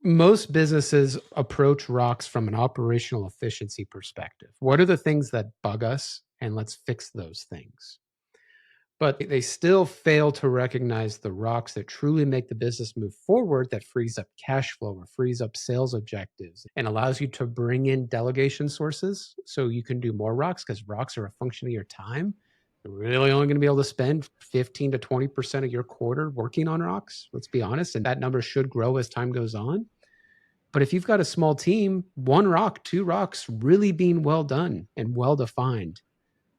Most businesses approach rocks from an operational efficiency perspective. What are the things that bug us? And let's fix those things. But they still fail to recognize the rocks that truly make the business move forward, that frees up cash flow or frees up sales objectives and allows you to bring in delegation sources so you can do more rocks, because rocks are a function of your time. You're really only going to be able to spend 15 to 20% of your quarter working on rocks, let's be honest. And that number should grow as time goes on. But if you've got a small team, 1 rock, 2 rocks really being well done and well defined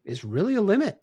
is really a limit.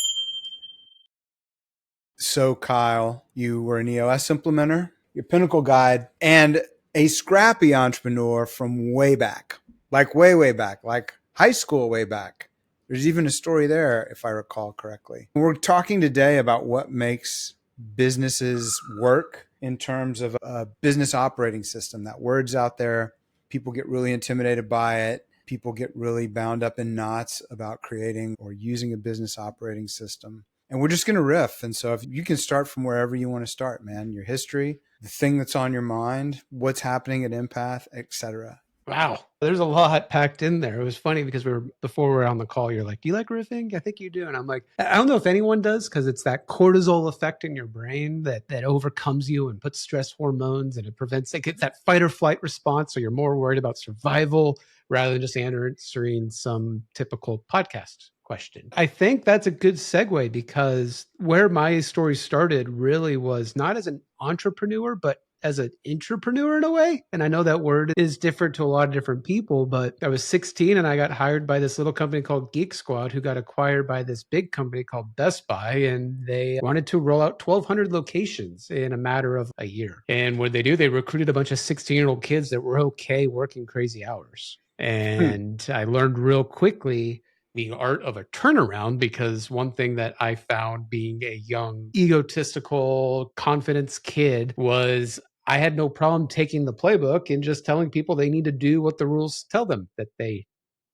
So Kyle, you were an EOS implementer, your Pinnacle Guide, and a scrappy entrepreneur from way back, like way back, like high school way back. There's even a story there, if I recall correctly. We're talking today about what makes businesses work in terms of a business operating system. That word's out there. People get really intimidated by it. People get really bound up in knots about creating or using a business operating system. And we're just going to riff. And so if you can start from wherever you want to start, man, your history, the thing that's on your mind, what's happening at Empath, etc. Wow. There's a lot packed in there. It was funny because before we were on the call, you're like, do you like riffing? I think you do. And I'm like, I don't know if anyone does, because it's that cortisol effect in your brain that overcomes you and puts stress hormones, and it prevents, it gets that fight or flight response. So you're more worried about survival rather than just answering some typical podcast question. I think that's a good segue, because where my story started really was not as an entrepreneur, but as an intrapreneur in a way. And I know that word is different to a lot of different people, but I was 16 and I got hired by this little company called Geek Squad, who got acquired by this big company called Best Buy. And they wanted to roll out 1,200 locations in a matter of a year. And what they do, they recruited a bunch of 16-year-old kids that were okay working crazy hours. And I learned real quickly the art of a turnaround, because one thing that I found being a young, egotistical, confidence kid was I had no problem taking the playbook and just telling people they need to do what the rules tell them that they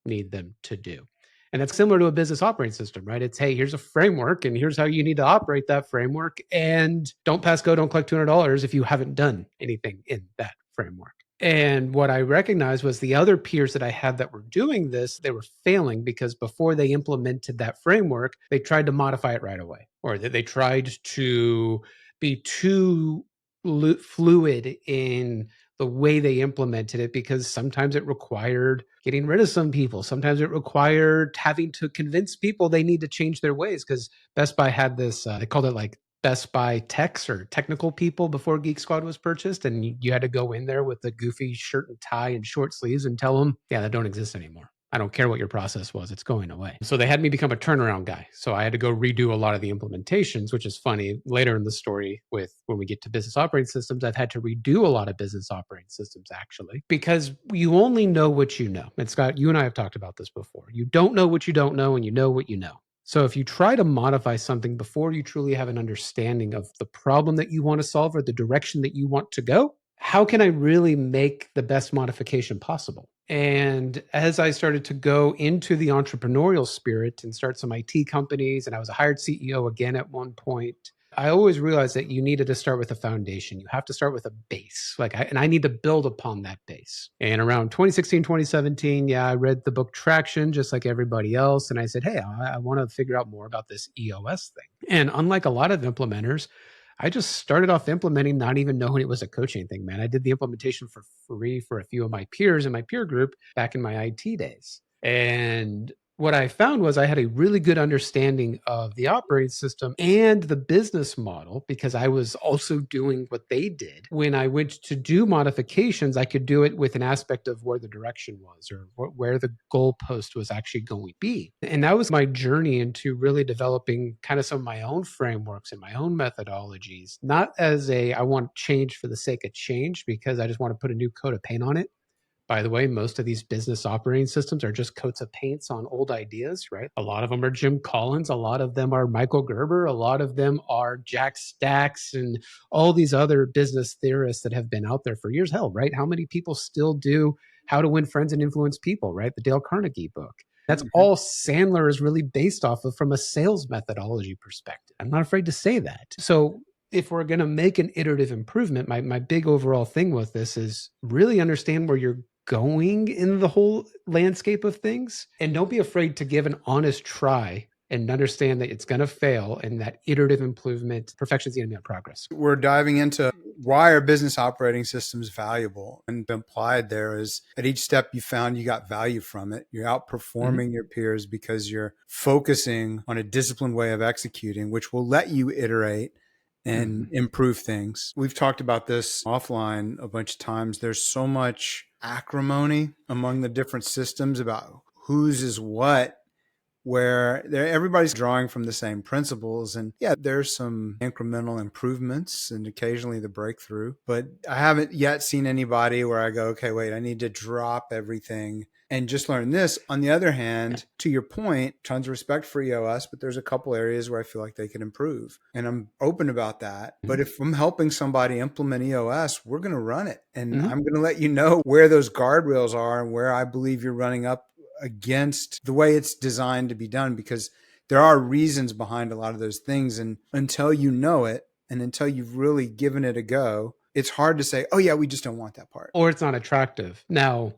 need them to do. And that's similar to a business operating system, right? It's, hey, here's a framework and here's how you need to operate that framework. And don't pass go, don't collect $200 if you haven't done anything in that framework. And what I recognized was the other peers that I had that were doing this, they were failing because before they implemented that framework, they tried to modify it right away, or they tried to be too fluid in the way they implemented it, because sometimes it required getting rid of some people. Sometimes it required having to convince people they need to change their ways, because Best Buy had this, they called it like Best Buy techs or technical people before Geek Squad was purchased. And you had to go in there with the goofy shirt and tie and short sleeves and tell them, yeah, that don't exist anymore. I don't care what your process was, it's going away. So they had me become a turnaround guy. So I had to go redo a lot of the implementations, which is funny. Later in the story, with when we get to business operating systems, I've had to redo a lot of business operating systems, actually, because you only know what you know. And Scott, you and I have talked about this before. You don't know what you don't know, and you know what you know. So if you try to modify something before you truly have an understanding of the problem that you want to solve or the direction that you want to go, how can I really make the best modification possible? And as I started to go into the entrepreneurial spirit and start some IT companies, and I was a hired CEO again at one point, I always realized that you needed to start with a foundation. You have to start with a base. And I need to build upon that base. And around 2016, 2017, I read the book Traction, just like everybody else. And I said, hey, I want to figure out more about this EOS thing. And unlike a lot of implementers, I just started off implementing, not even knowing it was a coaching thing, man. I did the implementation for free for a few of my peers in my peer group back in my IT days. And what I found was I had a really good understanding of the operating system and the business model, because I was also doing what they did. When I went to do modifications, I could do it with an aspect of where the direction was, or where the goalpost was actually going to be. And that was my journey into really developing kind of some of my own frameworks and my own methodologies, not as I want change for the sake of change, because I just want to put a new coat of paint on it. By the way, most of these business operating systems are just coats of paints on old ideas, right? A lot of them are Jim Collins. A lot of them are Michael Gerber. A lot of them are Jack Stacks and all these other business theorists that have been out there for years. Hell, right? How many people still do How to Win Friends and Influence People, right? The Dale Carnegie book. That's all Sandler is really based off of from a sales methodology perspective. I'm not afraid to say that. So if we're going to make an iterative improvement, my big overall thing with this is really understand where you're going in the whole landscape of things, and don't be afraid to give an honest try and understand that it's going to fail, and that iterative improvement, perfection is the enemy of progress. We're diving into why are business operating systems valuable, and implied there is at each step you found you got value from it. You're outperforming your peers because you're focusing on a disciplined way of executing, which will let you iterate and improve things. We've talked about this offline a bunch of times. There's so much acrimony among the different systems about whose is what, where everybody's drawing from the same principles. And yeah, there's some incremental improvements and occasionally the breakthrough, but I haven't yet seen anybody where I go, okay, wait, I need to drop everything and just learn this. On the other hand, to your point, tons of respect for EOS, but there's a couple areas where I feel like they could improve, and I'm open about that. But if I'm helping somebody implement EOS, we're going to run it, and I'm going to let you know where those guardrails are and where I believe you're running up against the way it's designed to be done, because there are reasons behind a lot of those things. And until you know it, and until you've really given it a go, it's hard to say, oh yeah, we just don't want that part. Or it's not attractive. Now,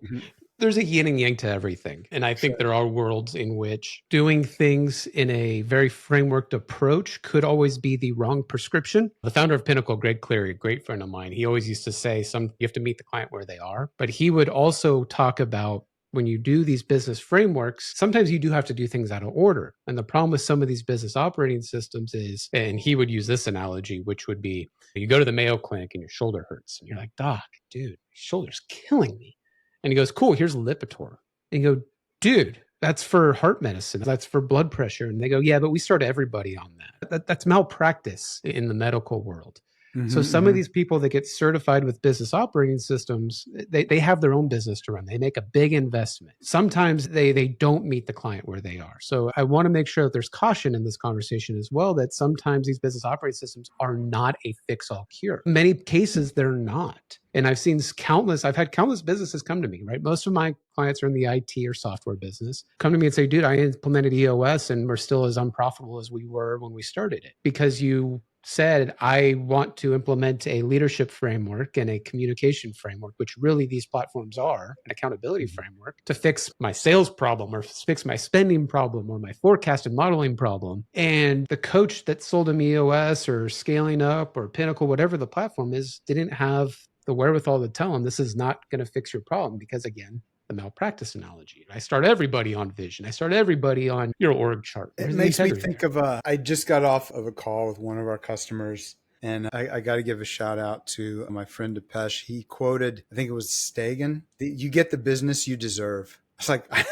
there's a yin and yang to everything. And I think there are worlds in which doing things in a very frameworked approach could always be the wrong prescription. The founder of Pinnacle, Greg Cleary, a great friend of mine, he always used to say you have to meet the client where they are. But he would also talk about, when you do these business frameworks, sometimes you do have to do things out of order. And the problem with some of these business operating systems is, and he would use this analogy, which would be, you go to the Mayo Clinic and your shoulder hurts. And you're like, doc, dude, my shoulder's killing me. And he goes, cool, here's Lipitor. And you go, dude, that's for heart medicine. That's for blood pressure. And they go, yeah, but we start everybody on that. That's malpractice in the medical world. So some of these people that get certified with business operating systems, they have their own business to run. They make a big investment. Sometimes they don't meet the client where they are. So I want to make sure that there's caution in this conversation as well, that sometimes these business operating systems are not a fix-all cure. In many cases, they're not. And I've had countless businesses come to me, right? Most of my clients are in the IT or software business, come to me and say, dude, I implemented EOS and we're still as unprofitable as we were when we started it. Because you said, I want to implement a leadership framework and a communication framework, which really these platforms are, an accountability framework, to fix my sales problem or fix my spending problem or my forecast and modeling problem. And the coach that sold him EOS or Scaling Up or Pinnacle, whatever the platform is, didn't have the wherewithal to tell him this is not going to fix your problem, because again, the malpractice analogy. I start everybody on vision. I start everybody on your org chart. It makes me think of I just got off of a call with one of our customers, and I got to give a shout out to my friend Depeche. He quoted, I think it was Stagen, you get the business you deserve. It's like, I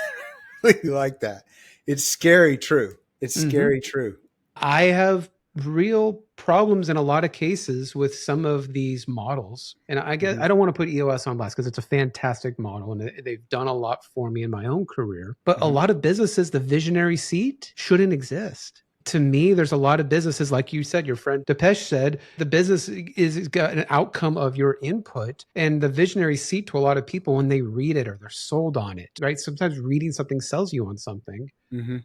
really like that. It's scary true. It's scary true. I have real problems in a lot of cases with some of these models. And I guess I don't want to put EOS on blast because it's a fantastic model and they've done a lot for me in my own career. But a lot of businesses, the visionary seat shouldn't exist. To me, there's a lot of businesses, like you said, your friend Depeche said, the business is got an outcome of your input, and the visionary seat to a lot of people when they read it or they're sold on it, right? Sometimes reading something sells you on something.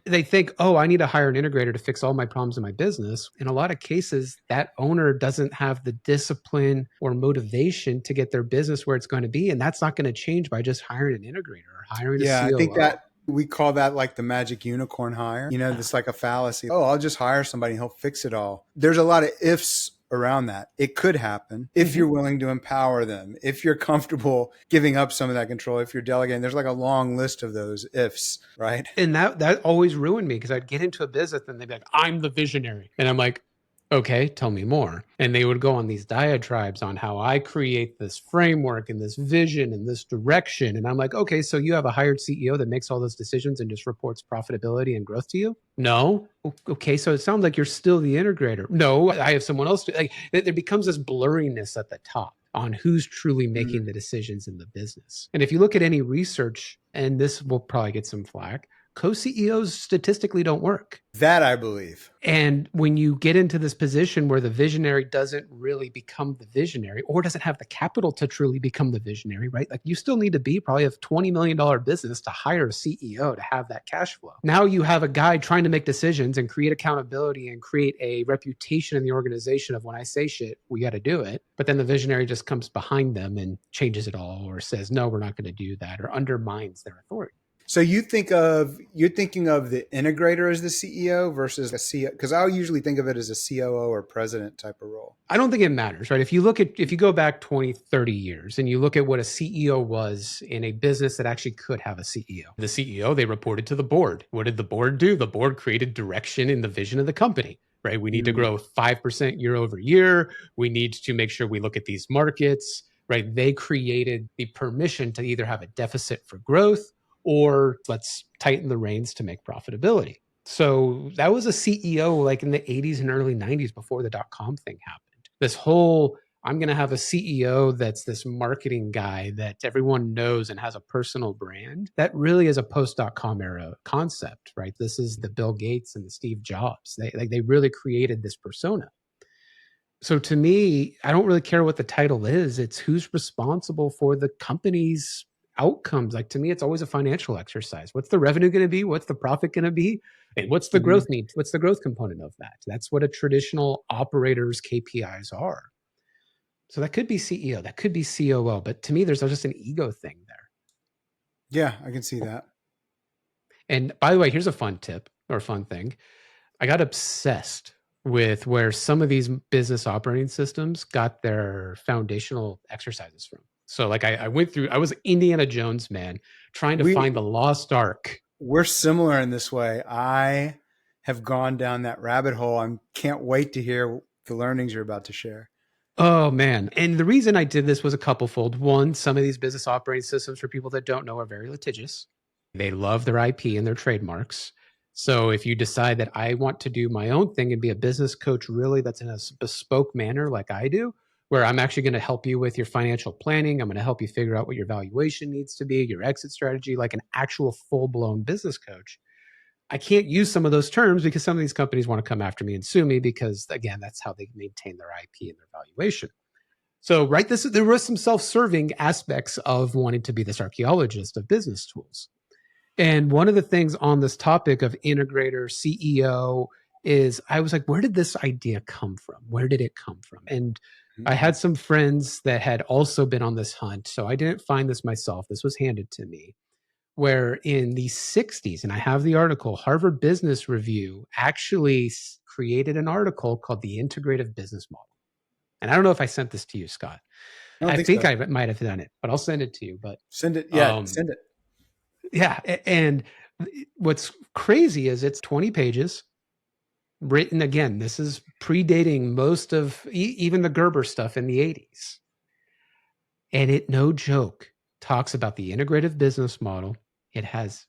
They think, oh, I need to hire an integrator to fix all my problems in my business. In a lot of cases, that owner doesn't have the discipline or motivation to get their business where it's going to be. And that's not going to change by just hiring an integrator or hiring a COO. I think that we call that like the magic unicorn hire. You know, it's like a fallacy. Oh, I'll just hire somebody and he'll fix it all. There's a lot of ifs around that. It could happen if you're willing to empower them, if you're comfortable giving up some of that control, if you're delegating. There's like a long list of those ifs, right? And that always ruined me, because I'd get into a business and they'd be like, I'm the visionary. And I'm like, okay, tell me more. And they would go on these diatribes on how I create this framework and this vision and this direction. And I'm like, okay, so you have a hired CEO that makes all those decisions and just reports profitability and growth to you? No. Okay, so it sounds like you're still the integrator. No, I have someone else. Like, there becomes this blurriness at the top on who's truly making the decisions in the business. And if you look at any research, and this will probably get some flack, Co-CEOs statistically don't work. That I believe. And when you get into this position where the visionary doesn't really become the visionary or doesn't have the capital to truly become the visionary, right? Like you still need to be probably a $20 million business to hire a CEO to have that cash flow. Now you have a guy trying to make decisions and create accountability and create a reputation in the organization of when I say shit, we got to do it. But then the visionary just comes behind them and changes it all or says, no, we're not going to do that or undermines their authority. So you're thinking of the integrator as the CEO versus a CEO, because I'll usually think of it as a COO or president type of role. I don't think it matters, right? If you go back 20, 30 years and you look at what a CEO was in a business that actually could have a CEO. The CEO, they reported to the board. What did the board do? The board created direction in the vision of the company, right? We need to grow 5% year over year. We need to make sure we look at these markets, right? They created the permission to either have a deficit for growth or let's tighten the reins to make profitability. So that was a CEO like in the 80s and early 90s before the dot-com thing happened. This whole, I'm going to have a CEO that's this marketing guy that everyone knows and has a personal brand. That really is a post-dot-com era concept, right? This is the Bill Gates and the Steve Jobs. They really created this persona. So to me, I don't really care what the title is. It's who's responsible for the company's outcomes. Like to me, it's always a financial exercise. What's the revenue going to be? What's the profit going to be? And what's the growth need? What's the growth component of that? That's what a traditional operator's KPIs are. So that could be CEO, that could be COO, but to me, there's just an ego thing there. Yeah, I can see that. And by the way, here's a fun tip or fun thing. I got obsessed with where some of these business operating systems got their foundational exercises from. So like I went through, I was Indiana Jones, man, trying to find the lost ark. We're similar in this way. I have gone down that rabbit hole. I can't wait to hear the learnings you're about to share. Oh man. And the reason I did this was a couplefold. One, some of these business operating systems for people that don't know are very litigious. They love their IP and their trademarks. So if you decide that I want to do my own thing and be a business coach, really that's in a bespoke manner like I do, where I'm actually going to help you with your financial planning. I'm going to help you figure out what your valuation needs to be, your exit strategy, like an actual full-blown business coach. I can't use some of those terms because some of these companies want to come after me and sue me because, again, that's how they maintain their IP and their valuation. So, right, there was some self-serving aspects of wanting to be this archaeologist of business tools. And one of the things on this topic of integrator, CEO, is I was like, where did this idea come from? Where did it come from? And I had some friends that had also been on this hunt. So I didn't find this myself. This was handed to me. Where in the 60s, and I have the article, Harvard Business Review actually created an article called The Integrative Business Model. And I don't know if I sent this to you, Scott. I think I might have done it, but I'll send it to you. But send it. Yeah, send it. Yeah. And what's crazy is it's 20 pages written. Again, this is predating most of even the Gerber stuff in the 80s. And it, no joke, talks about the integrative business model. It has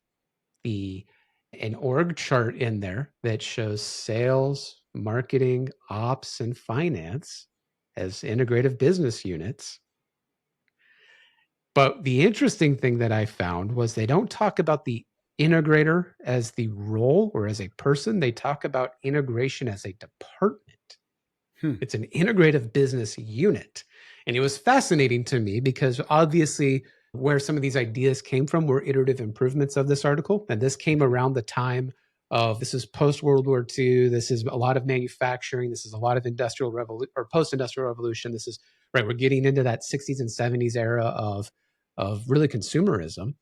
an org chart in there that shows sales, marketing, ops, and finance as integrative business units. But the interesting thing that I found was they don't talk about the integrator as the role or as a person. They talk about integration as a department. It's an integrative business unit. And it was fascinating to me because obviously where some of these ideas came from were iterative improvements of this article. And this came around the time of, this is post-World War II. This is a lot of manufacturing. This is a lot of industrial revolution or post-industrial revolution. This is, right, we're getting into that 60s and 70s era of really consumerism.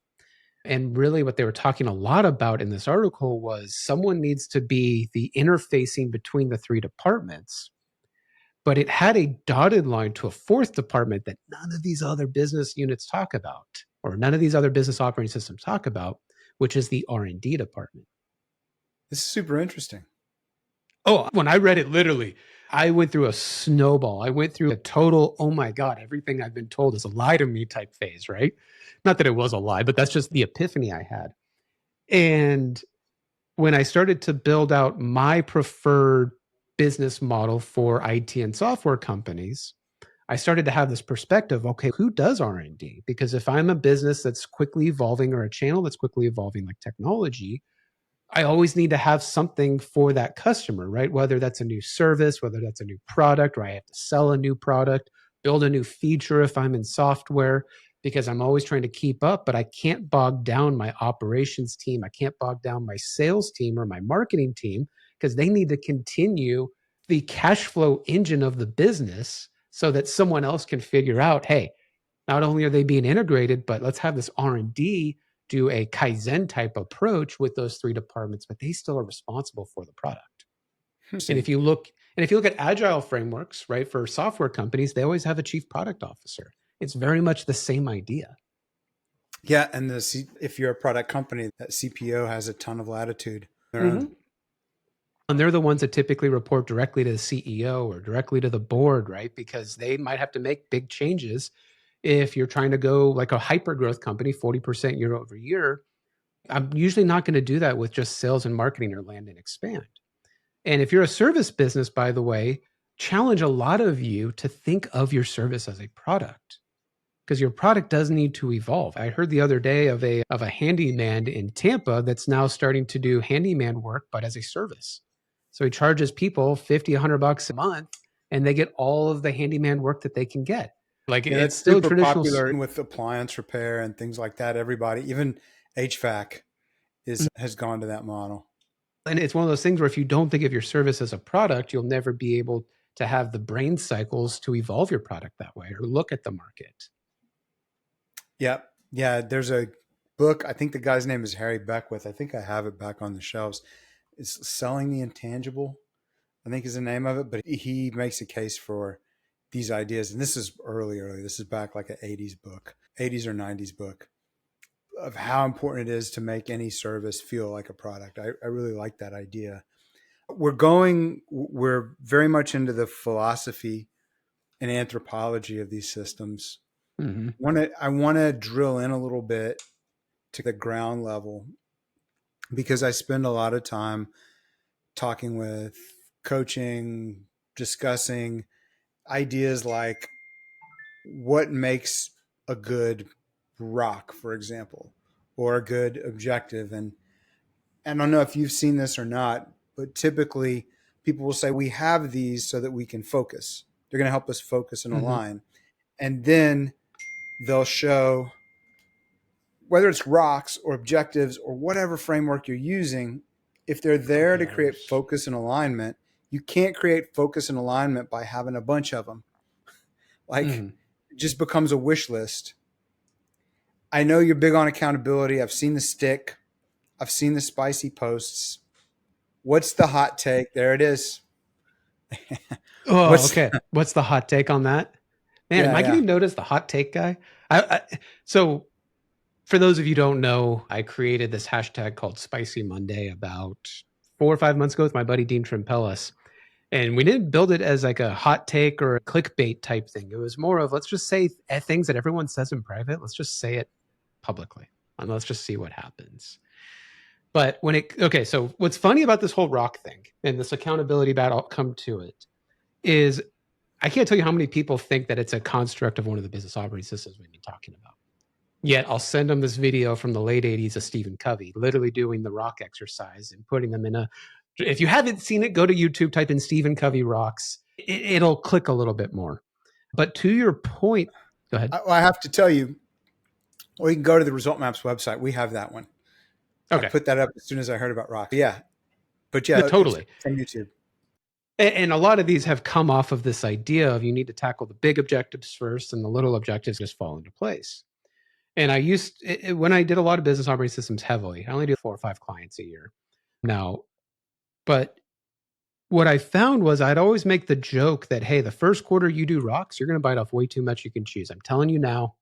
And really what they were talking a lot about in this article was someone needs to be the interfacing between the three departments. But it had a dotted line to a fourth department that none of these other business units talk about, or none of these other business operating systems talk about, which is the R&D department. This is super interesting. Oh, when I read it, literally, I went through a snowball. I went through a total, oh my God, everything I've been told is a lie to me type phase, right? Not that it was a lie, but that's just the epiphany I had. And when I started to build out my preferred business model for IT and software companies, I started to have this perspective, okay, who does R&D? Because if I'm a business that's quickly evolving or a channel that's quickly evolving like technology, I always need to have something for that customer, right? Whether that's a new service, whether that's a new product, or I have to sell a new product, build a new feature if I'm in software, because I'm always trying to keep up, but I can't bog down my operations team. I can't bog down my sales team or my marketing team because they need to continue the cash flow engine of the business so that someone else can figure out, hey, not only are they being integrated, but let's have this R&D do a Kaizen type approach with those three departments, but they still are responsible for the product. And if you look at agile frameworks, right, for software companies, they always have a chief product officer. It's very much the same idea. Yeah, and if you're a product company, that CPO has a ton of latitude. Mm-hmm. And they're the ones that typically report directly to the CEO or directly to the board, right? Because they might have to make big changes. If you're trying to go like a hyper growth company, 40% year over year, I'm usually not going to do that with just sales and marketing or land and expand. And if you're a service business, by the way, challenge a lot of you to think of your service as a product because your product does need to evolve. I heard the other day of a handyman in Tampa that's now starting to do handyman work, but as a service. So he charges people 50, $100 a month, and they get all of the handyman work that they can get. Like Yeah, it's that's still super traditional. popular with appliance repair and things like that. Everybody, even HVAC, has gone to that model. And it's one of those things where if you don't think of your service as a product, you'll never be able to have the brain cycles to evolve your product that way or look at the market. Yeah. Yeah. There's a book. I think the guy's name is Harry Beckwith. I think I have it back on the shelves. It's Selling the Intangible, I think is the name of it. But he makes a case for these ideas. And this is early. This is back like an 80s book, 80s or 90s book of how important it is to make any service feel like a product. I really like that idea. We're very much into the philosophy and anthropology of these systems. Mm-hmm. I want to drill in a little bit to the ground level because I spend a lot of time talking with, coaching, discussing ideas like what makes a good rock, for example, or a good objective. And I don't know if you've seen this or not, but typically people will say we have these so that we can focus. They're going to help us focus and align. And then they'll show whether it's rocks or objectives or whatever framework you're using, if they're there to create focus and alignment, you can't create focus and alignment by having a bunch of them. Like it just becomes a wish list. I know you're big on accountability. I've seen the stick. I've seen the spicy posts. What's the hot take? There it is. Okay. What's the hot take on that? Man, am I getting noticed the hot take guy? So for those of you who don't know, I created this hashtag called Spicy Monday about 4 or 5 months ago with my buddy Dean Trimpellis. And we didn't build it as like a hot take or a clickbait type thing. It was more of let's just say things that everyone says in private. Let's just say it publicly and let's just see what happens. But so what's funny about this whole rock thing and this accountability battle, I'll come to it, is I can't tell you how many people think that it's a construct of one of the business operating systems we've been talking about. Yet I'll send them this video from the late 80s of Stephen Covey, literally doing the rock exercise and putting them in if you haven't seen it, go to YouTube, type in Stephen Covey rocks. It'll click a little bit more. But to your point, go ahead. I have to tell you, or you can go to the ResultMaps website. We have that one. Okay. I put that up as soon as I heard about rock. Yeah. But yeah, totally. From YouTube. And a lot of these have come off of this idea of you need to tackle the big objectives first and the little objectives just fall into place. And when I did a lot of business operating systems heavily, I only do 4 or 5 clients a year now. But what I found was I'd always make the joke that, hey, the first quarter you do rocks, you're going to bite off way too much you can choose. I'm telling you now,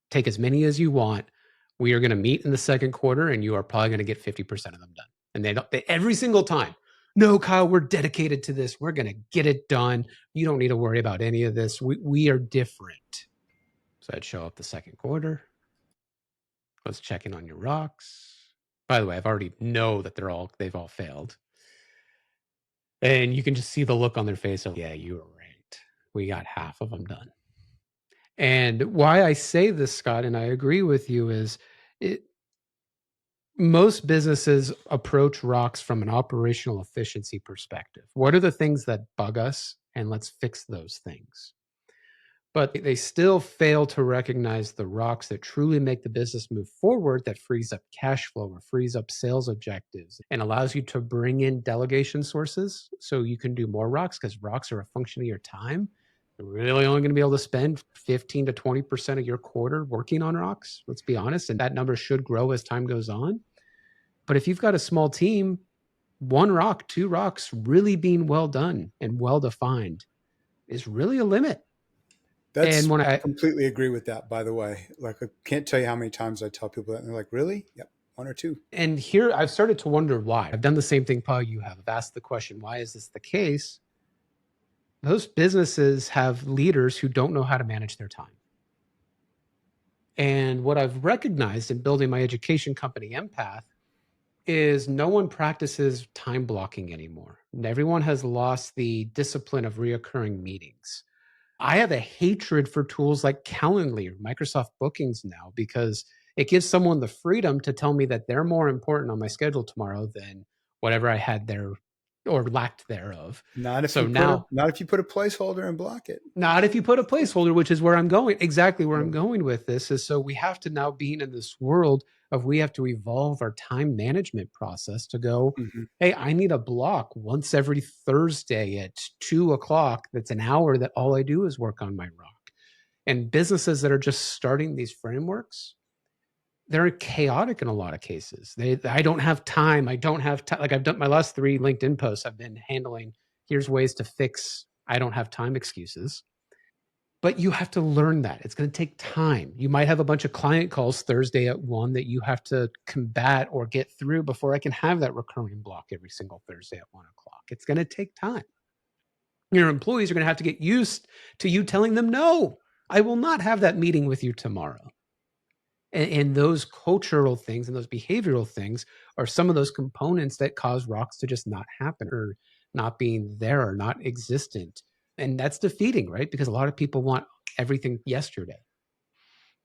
take as many as you want. We are going to meet in the second quarter and you are probably going to get 50% of them done. And they every single time, no, Kyle, we're dedicated to this. We're going to get it done. You don't need to worry about any of this. We are different. So I'd show up the second quarter. I was checking on your rocks. By the way, I've already know that they've all failed. And you can just see the look on their face of, yeah, you were right. we got half of them done. And why I say this, Scott, and I agree with you, is most businesses approach rocks from an operational efficiency perspective. What are the things that bug us? And let's fix those things. But they still fail to recognize the rocks that truly make the business move forward, that frees up cash flow or frees up sales objectives and allows you to bring in delegation sources so you can do more rocks, because rocks are a function of your time. You're really only going to be able to spend 15 to 20% of your quarter working on rocks. Let's be honest. And that number should grow as time goes on. But if you've got a small team, 1 rock, 2 rocks really being well done and well defined is really a limit. That's And when I completely agree with that, by the way. Like, I can't tell you how many times I tell people that, and they're like, really? Yep, 1 or 2. And here I've started to wonder why. I've done the same thing, Paul, you have. I've asked the question, why is this the case? Those businesses have leaders who don't know how to manage their time. And what I've recognized in building my education company, Empath, is no one practices time blocking anymore. Everyone has lost the discipline of reoccurring meetings. I have a hatred for tools like Calendly or Microsoft Bookings now, because it gives someone the freedom to tell me that they're more important on my schedule tomorrow than whatever I had there or lacked thereof. Not if So you put now, not if you put a placeholder and block it. not if you put a placeholder, which is where I'm going. Exactly where I'm going with this is, so we have to now be in this world of, we have to evolve our time management process to go, Mhm. hey, I need a block once every Thursday at 2:00. That's an hour that all I do is work on my rock. And businesses that are just starting these frameworks, they're chaotic in a lot of cases. I don't have time. I don't have time. Like, I've done my last 3 LinkedIn posts, I've been handling, here's ways to fix I don't have time excuses. But you have to learn that. It's going to take time. You might have a bunch of client calls Thursday at 1 that you have to combat or get through before I can have that recurring block every single Thursday at 1:00. It's going to take time. Your employees are going to have to get used to you telling them, no, I will not have that meeting with you tomorrow. And those cultural things and those behavioral things are some of those components that cause rocks to just not happen, or not being there, or not existent. And that's defeating, right? Because a lot of people want everything yesterday.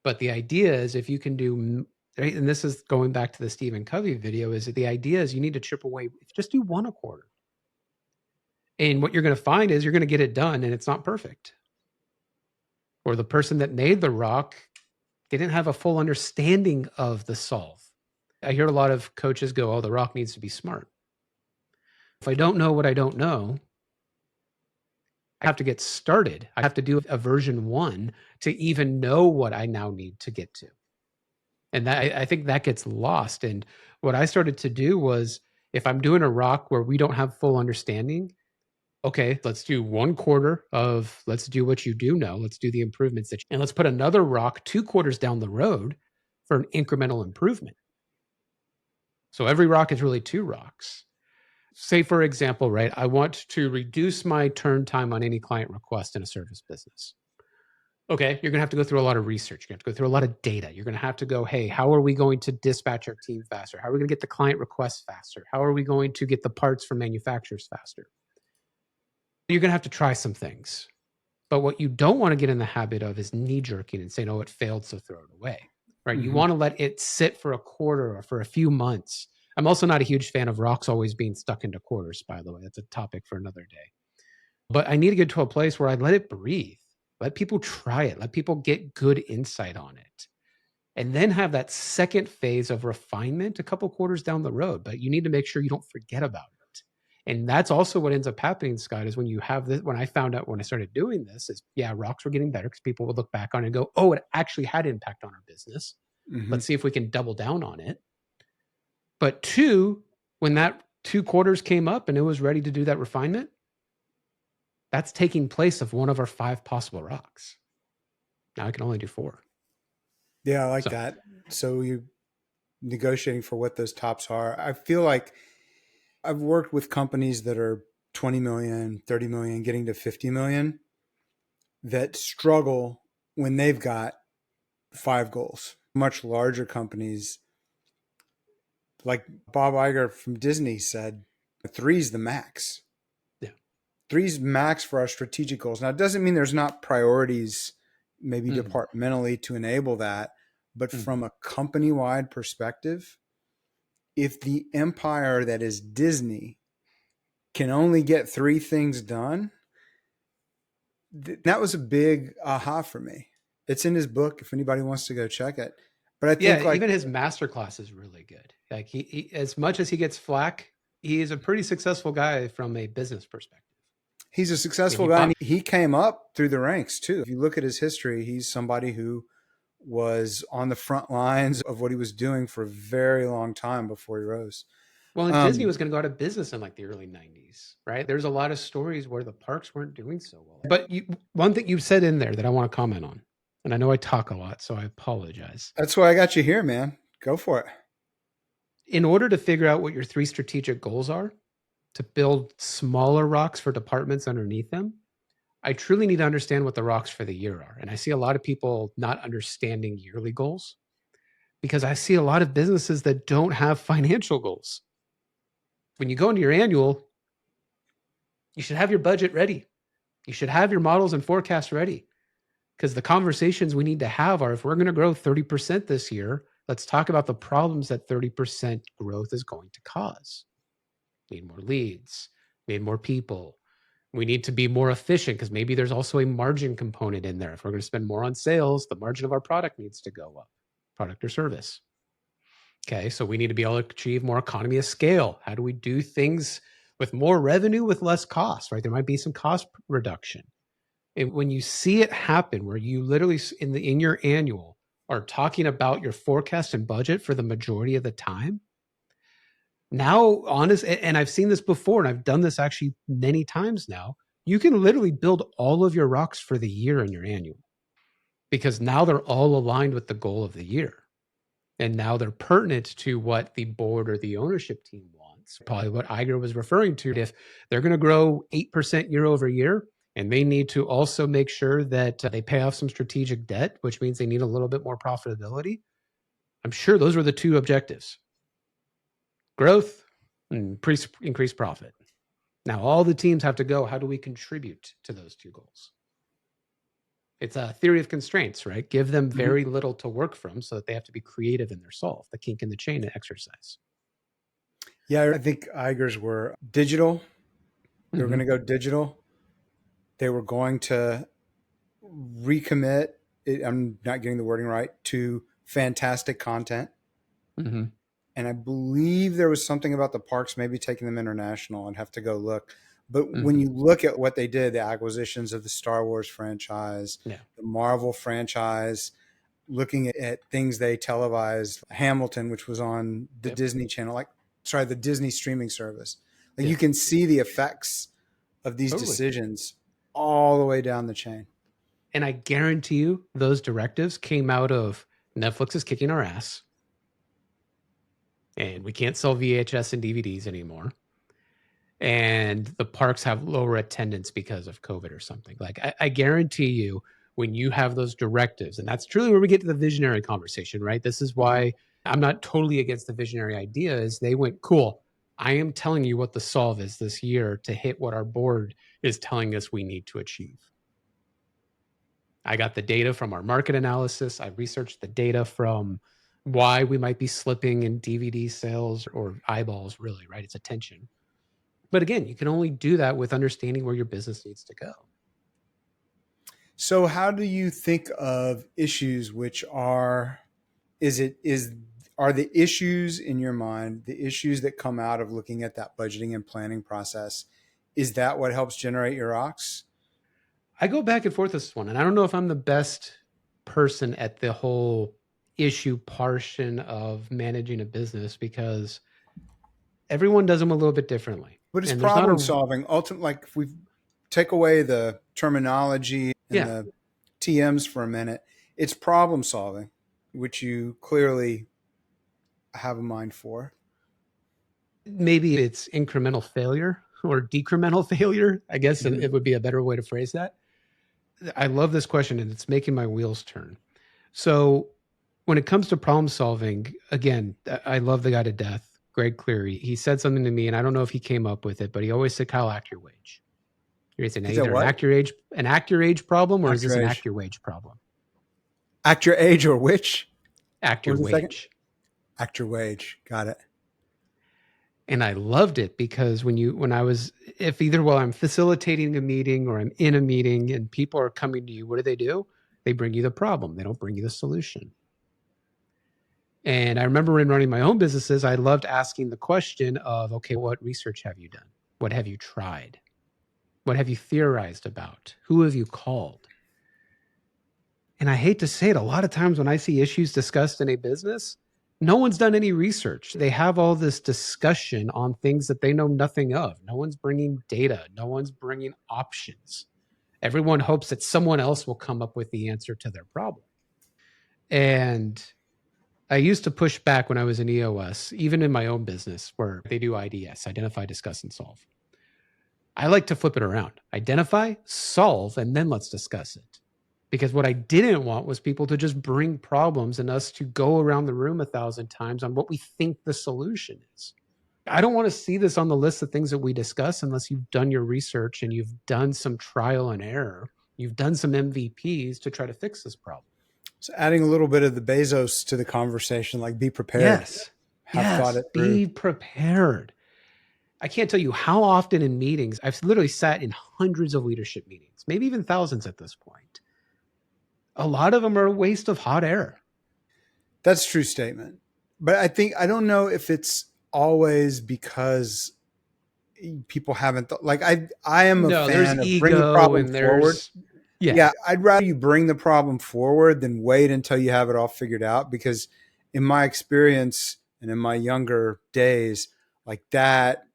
But the idea is, if you can do, right, and this is going back to the Stephen Covey video, is that the idea is you need to chip away, just do 1 a quarter. And what you're going to find is you're going to get it done, and it's not perfect. Or the person that made the rock didn't have a full understanding of the solve. I hear a lot of coaches go, oh, the rock needs to be smart. If I don't know what I don't know, I have to get started. I have to do a version 1 to even know what I now need to get to. And that, I think that gets lost. And what I started to do was, if I'm doing a rock where we don't have full understanding, okay, let's do 1 quarter of, let's do what you do know. Let's do the improvements and let's put another rock 2 quarters down the road for an incremental improvement. So every rock is really 2 rocks. Say, for example, right, I want to reduce my turn time on any client request in a service business. Okay, you're going to have to go through a lot of research. You're going to have to go through a lot of data. You're going to have to go, hey, how are we going to dispatch our team faster? How are we going to get the client requests faster? How are we going to get the parts from manufacturers faster? You're going to have to try some things. But what you don't want to get in the habit of is knee jerking and saying, oh, it failed, so throw it away. Right? You want to let it sit for a quarter or for a few months. I'm also not a huge fan of rocks always being stuck into quarters, by the way. That's a topic for another day. But I need to get to a place where I let it breathe. Let people try it. Let people get good insight on it. And then have that second phase of refinement a couple quarters down the road. But you need to make sure you don't forget about it. And that's also what ends up happening, Scott, is when you have this, when I found out when I started doing this, is yeah, rocks were getting better because people would look back on it and go, oh, it actually had impact on our business. Let's see if we can double down on it. But 2, when that 2 quarters came up and it was ready to do that refinement, that's taking place of one of our 5 possible rocks. Now I can only do 4. Yeah, I like that. So you negotiating for what those tops are. I feel like I've worked with companies that are 20 million, 30 million, getting to 50 million, that struggle when they've got 5 goals. Much larger companies, like Bob Iger from Disney said, 3 is the max. Yeah. three's max for our strategic goals. Now, it doesn't mean there's not priorities, maybe Mhm. departmentally, to enable that. But Mhm. from a company-wide perspective, if the empire that is Disney can only get three things done, that was a big aha for me. It's in his book if anybody wants to go check it. But I Yeah, think like even his masterclass is really good. Like he as much as he gets flack, he is a pretty successful guy from a business perspective. he's a I mean, successful guy, and he came up through the ranks too. If you look at his history, he's somebody who was on the front lines of what he was doing for a very long time before he rose. well, and Disney Um, was going to go out of business in like the early 90s, right? There's a lot of stories where the parks weren't doing so well. But one thing you said in there that I want to comment on, and I know I talk a lot, so I apologize. that's why I got you here, man. Go for it. In order to figure out what your three strategic goals are, to build smaller rocks for departments underneath them, I truly need to understand what the rocks for the year are. And I see a lot of people not understanding yearly goals because I see a lot of businesses that don't have financial goals. When you go into your annual, you should have your budget ready. You should have your models and forecasts ready because the conversations we need to have are if we're going to grow 30% this year, let's talk about the problems that 30% growth is going to cause. Need more leads, need more people. We need to be more efficient because maybe there's also a margin component in there. If we're going to spend more on sales, the margin of our product needs to go up, product or service. Okay, so we need to be able to achieve more economy of scale. How do we do things with more revenue with less cost, right? There might be some cost reduction. And when you see it happen, where you literally in your annual are talking about your forecast and budget for the majority of the time, now honest, and I've seen this before, and I've done this actually many times now. You can literally build all of your rocks for the year in your annual because now they're all aligned with the goal of the year. And now they're pertinent to what the board or the ownership team wants. Probably what Iger was referring to. If they're going to grow 8% year over year, and they need to also make sure that they pay off some strategic debt, which means they need a little bit more profitability. I'm sure those were the two objectives: growth and increase profit. Now, all the teams have to go, how do we contribute to those two goals? It's a theory of constraints, right? Give them Mm-hmm. very little to work from so that they have to be creative in their solve, the kink in the chain exercise. Yeah, I think Iger's were digital. They were going to go digital. They were going to recommit, I'm not getting the wording right, to fantastic content. Mm-hmm. And I believe there was something about the parks maybe taking them international. I'd have to go look. But when Mm-hmm. you look at what they did, the acquisitions of the Star Wars franchise, Yeah. the Marvel franchise, looking at things they televised, Hamilton, which was on the Yep. Disney Channel, the Disney streaming service. Like Yeah. you can see the effects of these Totally. decisions all the way down the chain. And I guarantee you those directives came out of Netflix is kicking our ass and we can't sell VHS and DVDs anymore. And the parks have lower attendance because of COVID or something. Like I guarantee you when you have those directives, and that's truly where we get to the visionary conversation, right? This is why I'm not totally against the visionary idea is they went, cool, I am telling you what the solve is this year to hit what our board is telling us we need to achieve. I got the data from our market analysis. I researched the data from why we might be slipping in DVD sales or eyeballs, really, right? It's attention. But again, you can only do that with understanding where your business needs to go. So how do you think of issues which are are the issues in your mind, the issues that come out of looking at that budgeting and planning process, is that what helps generate your rocks? I go back and forth this one, and I don't know if I'm the best person at the whole issue portion of managing a business because everyone does them a little bit differently. But it's And there's not problem a, solving. Ultimately, like if we take away the terminology and yeah, the TMs for a minute, it's problem solving, which you clearly have a mind for. maybe it's incremental failure or decremental failure, I guess it would be a better way to phrase that. I love this question and it's making my wheels turn. So when it comes to problem solving, again, I love the guy to death, Greg Cleary. He said something to me, and I don't know if he came up with it, but he always said, Kyle, act your wage. It's Is that either what? an act your age problem, or is Act this your an age. act your wage problem? Act your age or which? Act What your was the second? wage. Act your wage. Got it. And I loved it because when I was, if either while I'm facilitating a meeting or I'm in a meeting and people are coming to you, what do? They bring you the problem. They don't bring you the solution. And I remember in running my own businesses, I loved asking the question of, okay, what research have you done? What have you tried? What have you theorized about? Who have you called? And I hate to say it, a lot of times when I see issues discussed in a business, no one's done any research. They have all this discussion on things that they know nothing of. No one's bringing data. No one's bringing options. Everyone hopes that someone else will come up with the answer to their problem. And I used to push back when I was in EOS, even in my own business where they do IDS, identify, discuss, and solve. I like to flip it around. Identify, solve, and then let's discuss it. Because what I didn't want was people to just bring problems and us to go around the room 1,000 times on what we think the solution is. I don't want to see this on the list of things that we discuss unless you've done your research and you've done some trial and error. You've done some MVPs to try to fix this problem. So adding a little bit of the Bezos to the conversation, like be prepared, Yes. have thought Yes. it through. Be prepared. I can't tell you how often in meetings, I've literally sat in hundreds of leadership meetings, maybe even thousands at this point. A lot of them are a waste of hot air. That's a true statement. But I don't know if it's always because people haven't like I am a No, there's fan of bring the ego problem and forward. there's, yeah. Yeah, I'd rather you bring the problem forward than wait until you have it all figured out, because in my experience and in my younger days, like that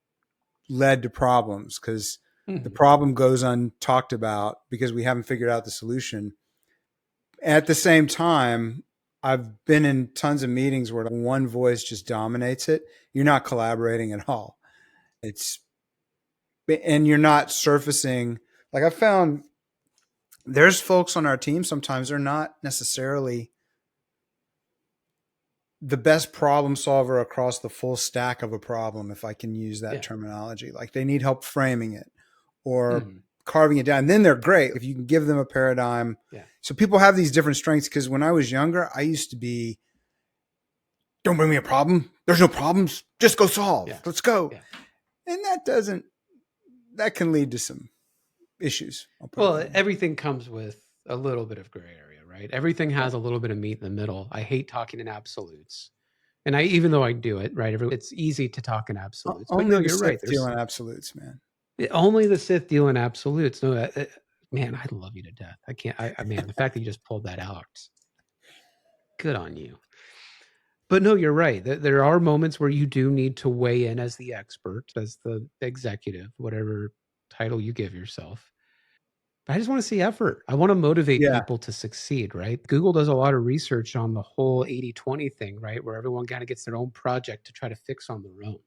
led to problems because the Mhm. problem goes untalked about because we haven't figured out the solution. At the same time, I've been in tons of meetings where one voice just dominates it. You're not collaborating at all. It's and you're not surfacing. Like I found there's folks on our team sometimes they're not necessarily the best problem solver across the full stack of a problem, if I can use that Yeah. terminology. Like they need help framing it or Mhm. carving it down. And then they're great if you can give them a paradigm. Yeah. So people have these different strengths, because when I was younger, I used to be, don't bring me a problem. There's no problems. Just go solve. Yeah. Let's go. Yeah. And that can lead to some issues. I'll put it Well, that way. everything comes with a little bit of gray area, right? Everything Yeah. has a little bit of meat in the middle. I hate talking in absolutes. And even though I do it, right? It's easy to talk in absolutes, but Only no, the you're right. Sith deal There's in absolutes, man. only the Sith deal in absolutes. No, man, I love you to death. I can't, man, the fact that you just pulled that out, good on you. But no, you're right. There are moments where you do need to weigh in as the expert, as the executive, whatever title you give yourself. But I just want to see effort. I want to motivate Yeah. people to succeed, right? Google does a lot of research on the whole 80-20 thing, right? Where everyone kind of gets their own project to try to fix on their own.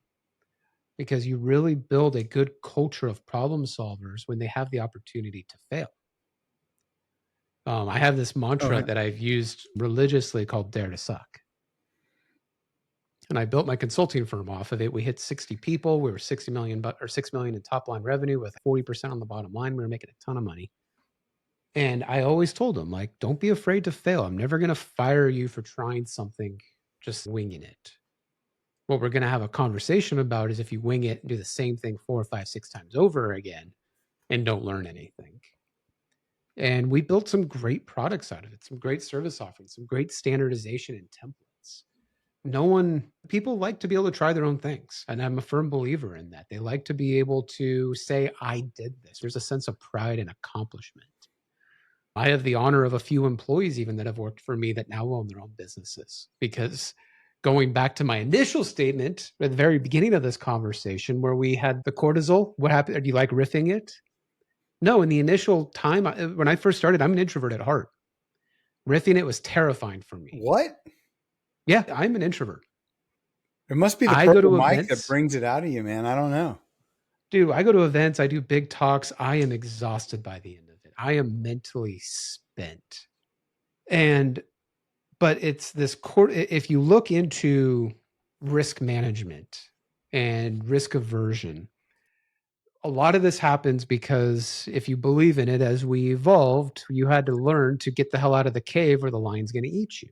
Because you really build a good culture of problem solvers when they have the opportunity to fail. I have this Oh, mantra yeah. that I've used religiously called Dare to Suck. And I built my consulting firm off of it. We hit 60 people. We were 60 million or 6 million in top line revenue with 40% on the bottom line. We were making a ton of money. And I always told them, like, don't be afraid to fail. I'm never going to fire you for trying something, just winging it. What we're going to have a conversation about is if you wing it and do the same thing 4, 5, 6 times over again and don't learn anything. And we built some great products out of it, some great service offerings, some great standardization and templates. People like to be able to try their own things. And I'm a firm believer in that. They like to be able to say, I did this. There's a sense of pride and accomplishment. I have the honor of a few employees even that have worked for me that now own their own businesses, because going back to my initial statement at the very beginning of this conversation where we had the cortisol, what happened? Do you like riffing it? No, in the initial time, when I first started, I'm an introvert at heart. Riffing it was terrifying for me. What? Yeah, I'm an introvert. It must be the I go purple to mic that events. brings it out of you, man. I don't know. Dude, I go to events, I do big talks. I am exhausted by the end of it. I am mentally spent. And but it's this core. If you look into risk management and risk aversion, A lot of this happens because if you believe in it, as we evolved, you had to learn to get the hell out of the cave or the lion's going to eat you.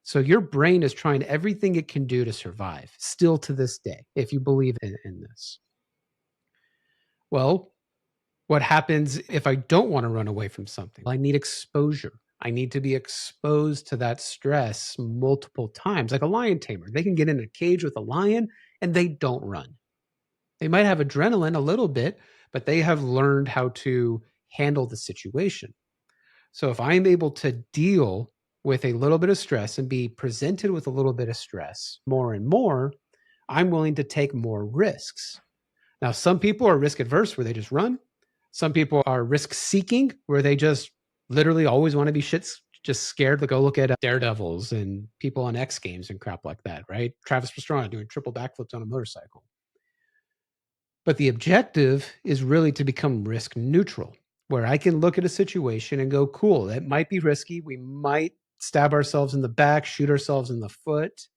So your brain is trying everything it can do to survive, still to this day, if you believe in this. Well, what happens if I don't want to run away from something? I need exposure. I need to be exposed to that stress multiple times. Like a lion tamer, they can get in a cage with a lion and they don't run. They might have adrenaline a little bit, but they have learned how to handle the situation. So if I'm able to deal with a little bit of stress and be presented with a little bit of stress more and more, I'm willing to take more risks. Now, some people are risk adverse where they just run. Some people are risk seeking where they just literally always want to be just scared to go look at daredevils and people on X Games and crap like that, right? Travis Pastrana doing triple backflips on a motorcycle. But the objective is really to become risk neutral, where I can look at a situation and go, cool, it might be risky. We might stab ourselves in the back, shoot ourselves in the foot,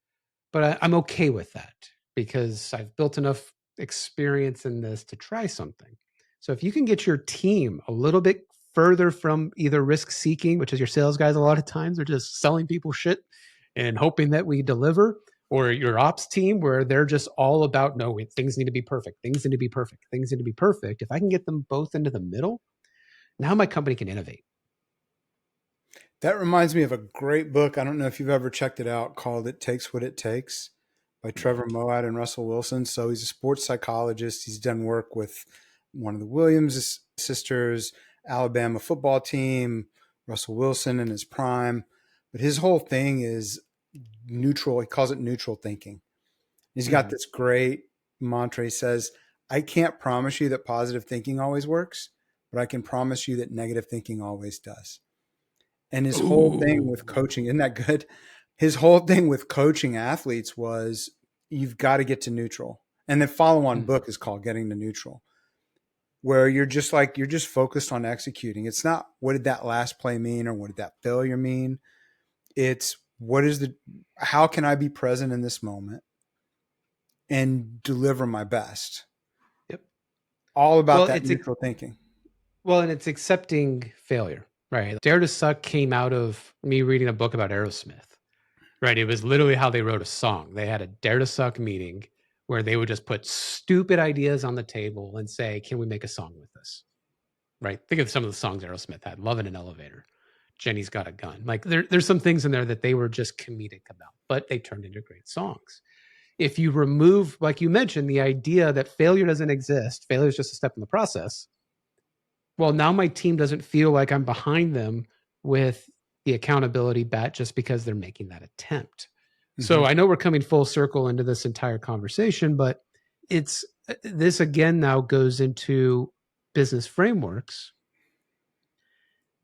but I'm okay with that because I've built enough experience in this to try something. So if you can get your team a little bit further from either risk seeking, which is your sales guys a lot of times, they're just selling people shit and hoping that we deliver, or your ops team where they're just all about, no, things need to be perfect. Things need to be perfect. Things need to be perfect. If I can get them both into the middle, now my company can innovate. That reminds me of a great book. I don't know if you've ever checked it out, called It Takes What It Takes by Trevor Moawad and Russell Wilson. So he's a sports psychologist. He's done work with one of the Williams sisters, Alabama football team, Russell Wilson in his prime. But his whole thing is neutral. He calls it neutral thinking. He's got this great mantra. He says, I can't promise you that positive thinking always works, but I can promise you that negative thinking always does. And his whole thing with coaching, isn't that good? His whole thing with coaching athletes was you've got to get to neutral. And the follow-on book is called Getting to Neutral, where you're just focused on executing. It's not what did that last play mean or what did that failure mean? It's how can I be present in this moment and deliver my best? Yep. All about that neutral thinking. Well, and it's accepting failure, right? Dare to Suck came out of me reading a book about Aerosmith, right? It was literally how they wrote a song. They had a Dare to Suck meeting where they would just put stupid ideas on the table and say, can we make a song with this? Right? Think of some of the songs Aerosmith had. Love in an Elevator. Jenny's Got a Gun. Like there's some things in there that they were just comedic about, but they turned into great songs. If you remove, like you mentioned, the idea that failure doesn't exist, failure is just a step in the process. Well, now my team doesn't feel like I'm behind them with the accountability bat just because they're making that attempt. So I know we're coming full circle into this entire conversation, but this again now goes into business frameworks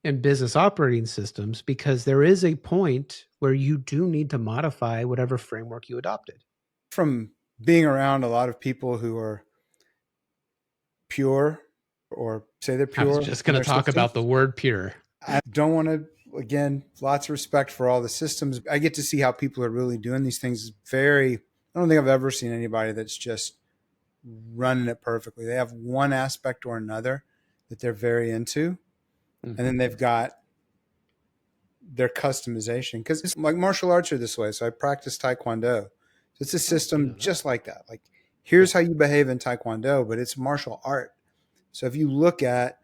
and business operating systems, because there is a point where you do need to modify whatever framework you adopted. From being around a lot of people who are pure or say they're pure. I was just going to talk about the word pure. I don't want to, again, lots of respect for all the systems. I get to see how people are really doing these things. I don't think I've ever seen anybody that's just running it perfectly. They have one aspect or another that they're very into. And then they've got their customization, because it's like martial arts are this way. So I practice Taekwondo. So it's a system just like that. Like here's how you behave in Taekwondo, but it's martial art. So if you look at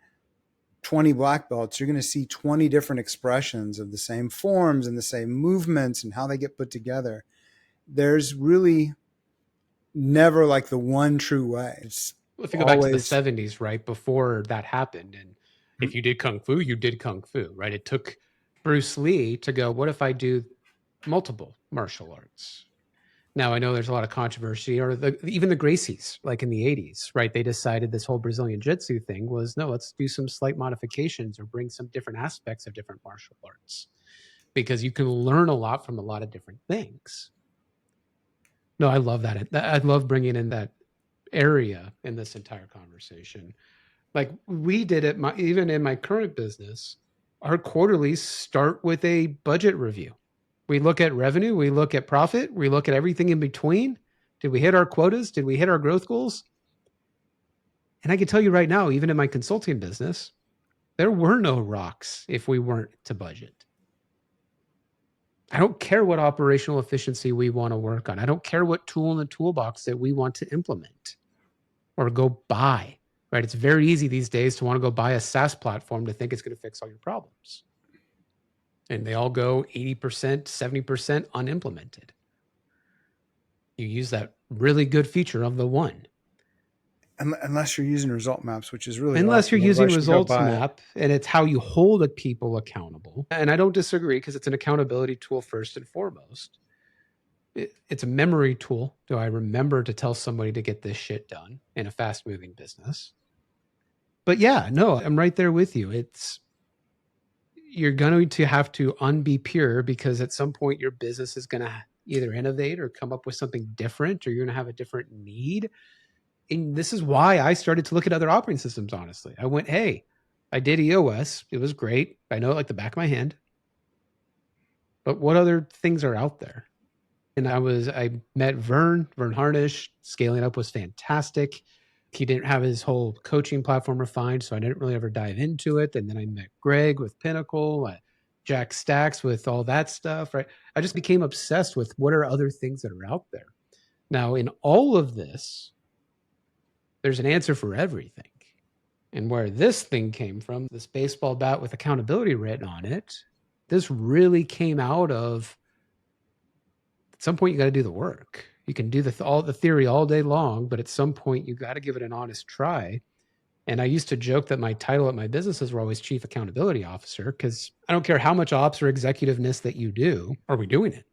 20 black belts, you're going to see 20 different expressions of the same forms and the same movements and how they get put together. There's really never like the one true way. It's if you go back to the 70s, right before that happened, and if you did Kung Fu, you did Kung Fu, right? It took Bruce Lee to go, what if I do multiple martial arts? Now, I know there's a lot of controversy, or even the Gracies, like in the 80s, right? They decided this whole Brazilian Jiu-Jitsu thing was, no, let's do some slight modifications or bring some different aspects of different martial arts, because you can learn a lot from a lot of different things. No, I love that. I love bringing in that area in this entire conversation. Like we did it, even in my current business, our quarterlies start with a budget review. We look at revenue, we look at profit, we look at everything in between. Did we hit our quotas? Did we hit our growth goals? And I can tell you right now, even in my consulting business, there were no rocks if we weren't to budget. I don't care what operational efficiency we want to work on. I don't care what tool in the toolbox that we want to implement or go buy, right? It's very easy these days to want to go buy a SaaS platform to think it's going to fix all your problems. And they all go 80%, 70% unimplemented. You use that really good feature of the one. Unless you're using ResultMaps, which is really Unless awesome. you're using Otherwise, you go buy it. ResultMap, and it's how you hold people accountable. And I don't disagree, because it's an accountability tool first and foremost. It's a memory tool. Do I remember to tell somebody to get this shit done in a fast moving business? But yeah, no, I'm right there with you. You're going to have to unbe pure, because at some point your business is going to either innovate or come up with something different, or you're going to have a different need. And this is why I started to look at other operating systems, honestly. I went, hey, I did EOS. It was great. I know it like the back of my hand. But what other things are out there? And I met Vern Harnish. Scaling Up was fantastic. He didn't have his whole coaching platform refined, so I didn't really ever dive into it. And then I met Greg with Pinnacle, Jack Stacks with all that stuff, right? I just became obsessed with what are other things that are out there. Now, in all of this, there's an answer for everything. And where this thing came from, this baseball bat with accountability written on it, this really came out of, at some point you got to do the work. You can do all the theory all day long, but at some point you got to give it an honest try. And I used to joke that my title at my businesses were always Chief Accountability Officer, because I don't care how much ops or executiveness that you do, are we doing it?